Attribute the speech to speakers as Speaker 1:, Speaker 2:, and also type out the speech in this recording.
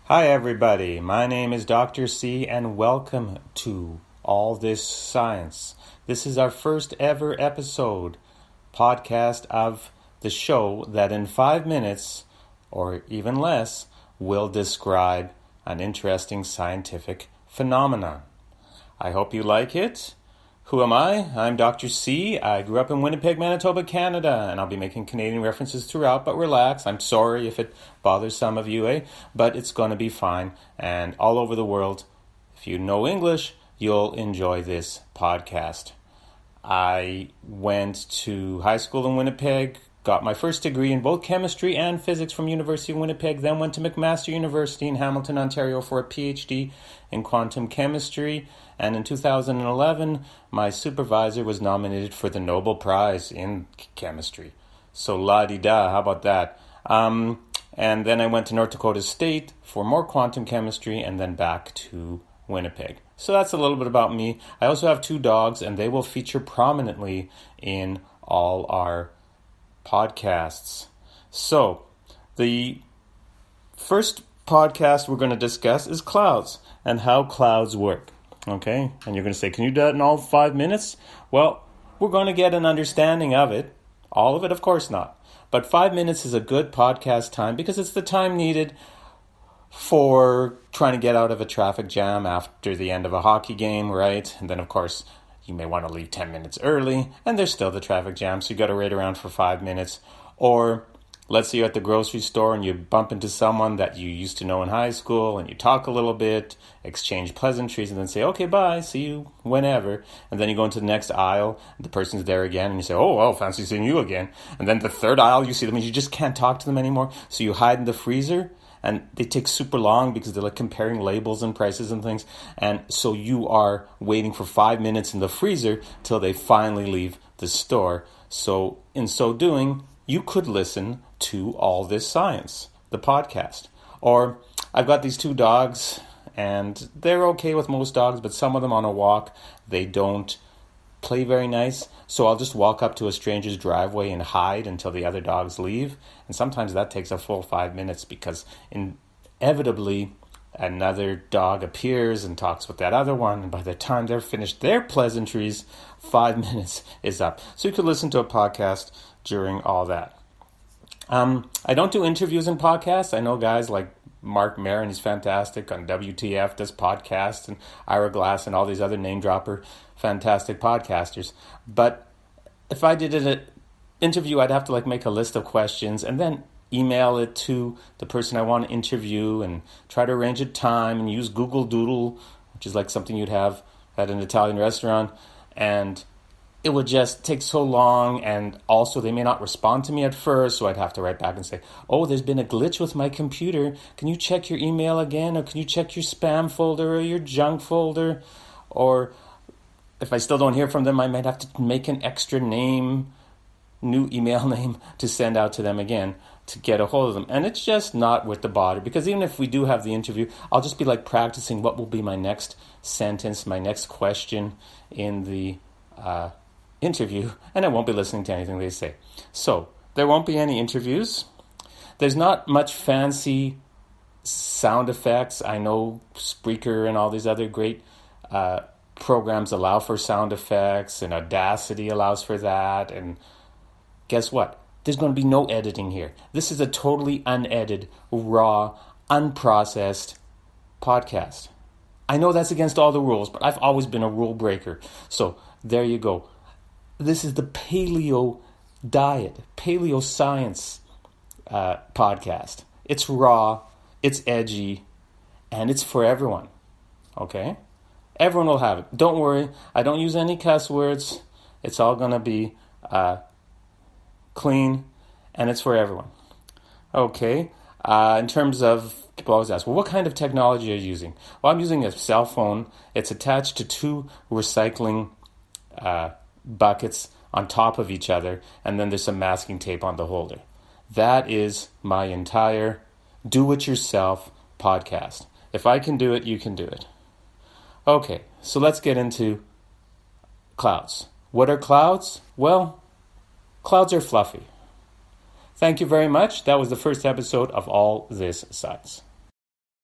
Speaker 1: Hi, everybody. My name is Dr. C, and welcome to All This Science. This is our first ever podcast of the show that in 5 minutes, or even less, will describe an interesting scientific phenomenon. I hope you like it. Who am I? I'm Dr. C. I grew up in Winnipeg, Manitoba, Canada, and I'll be making Canadian references throughout, but relax. I'm sorry if it bothers some of you, but it's going to be fine. And all over the world, if you know English, you'll enjoy this podcast. I went to high school in Winnipeg, got my first degree in both chemistry and physics from University of Winnipeg, then went to McMaster University in Hamilton, Ontario for a PhD in quantum chemistry. And in 2011, my supervisor was nominated for the Nobel Prize in chemistry. So la-di-da, how about that? And then I went to North Dakota State for more quantum chemistry and then back to Winnipeg. So that's a little bit about me. I also have 2 dogs, and they will feature prominently in all our podcasts. So, the first podcast we're going to discuss is clouds and how clouds work. Okay? And you're going to say, can you do that in all 5 minutes? Well, we're going to get an understanding of it. All of it, of course not. But 5 minutes is a good podcast time because it's the time needed for trying to get out of a traffic jam after the end of a hockey game, right? And then, of course, you may want to leave 10 minutes early, and there's still the traffic jam, so you got to wait around for 5 minutes. Or let's say you're at the grocery store and you bump into someone that you used to know in high school, and you talk a little bit, exchange pleasantries, and then say, okay, bye, see you whenever. And then you go into the next aisle, and the person's there again, and you say, oh, well, fancy seeing you again. And then the third aisle, you see them, and you just can't talk to them anymore, so you hide in the freezer. And they take super long because they're like comparing labels and prices and things. And so you are waiting for 5 minutes in the freezer till they finally leave the store. So in so doing, you could listen to All This Science, the podcast. Or I've got these 2 dogs, and they're okay with most dogs, but some of them on a walk, they don't play very nice. So I'll just walk up to a stranger's driveway and hide until the other dogs leave. And sometimes that takes a full 5 minutes because inevitably another dog appears and talks with that other one. And by the time they're finished their pleasantries, 5 minutes is up. So you could listen to a podcast during all that. I don't do interviews in podcasts. I know guys like Mark Maron, he's fantastic on WTF, does podcasts, and Ira Glass and all these other name dropper fantastic podcasters. But if I did an interview, I'd have to make a list of questions and then email it to the person I want to interview and try to arrange a time and use Google Doodle, which is like something you'd have at an Italian restaurant. And it would just take so long, and also they may not respond to me at first, so I'd have to write back and say, oh, there's been a glitch with my computer. Can you check your email again, or can you check your spam folder or your junk folder? Or if I still don't hear from them, I might have to make an extra new email name to send out to them again to get a hold of them. And it's just not worth the bother, because even if we do have the interview, I'll just be practicing what will be my next sentence, my next question in the interview, and I won't be listening to anything they say. So there won't be any interviews. There's not much fancy sound effects. I know Spreaker and all these other great programs allow for sound effects, and Audacity allows for that. And guess what? There's going to be no editing here. This is a totally unedited, raw, unprocessed podcast. I know that's against all the rules, but I've always been a rule breaker. So there you go. This is the paleo diet, paleo science podcast. It's raw, it's edgy, and it's for everyone. Okay? Everyone will have it. Don't worry. I don't use any cuss words. It's all going to be clean, and it's for everyone. Okay? In terms of, people always ask, well, what kind of technology are you using? Well, I'm using a cell phone. It's attached to 2 recycling buckets on top of each other, and then there's some masking tape on the holder. That is my entire do-it-yourself podcast. If I can do it, you can do it. Okay, so let's get into clouds. What are clouds? Well, clouds are fluffy. Thank you very much. That was the first episode of All This Science.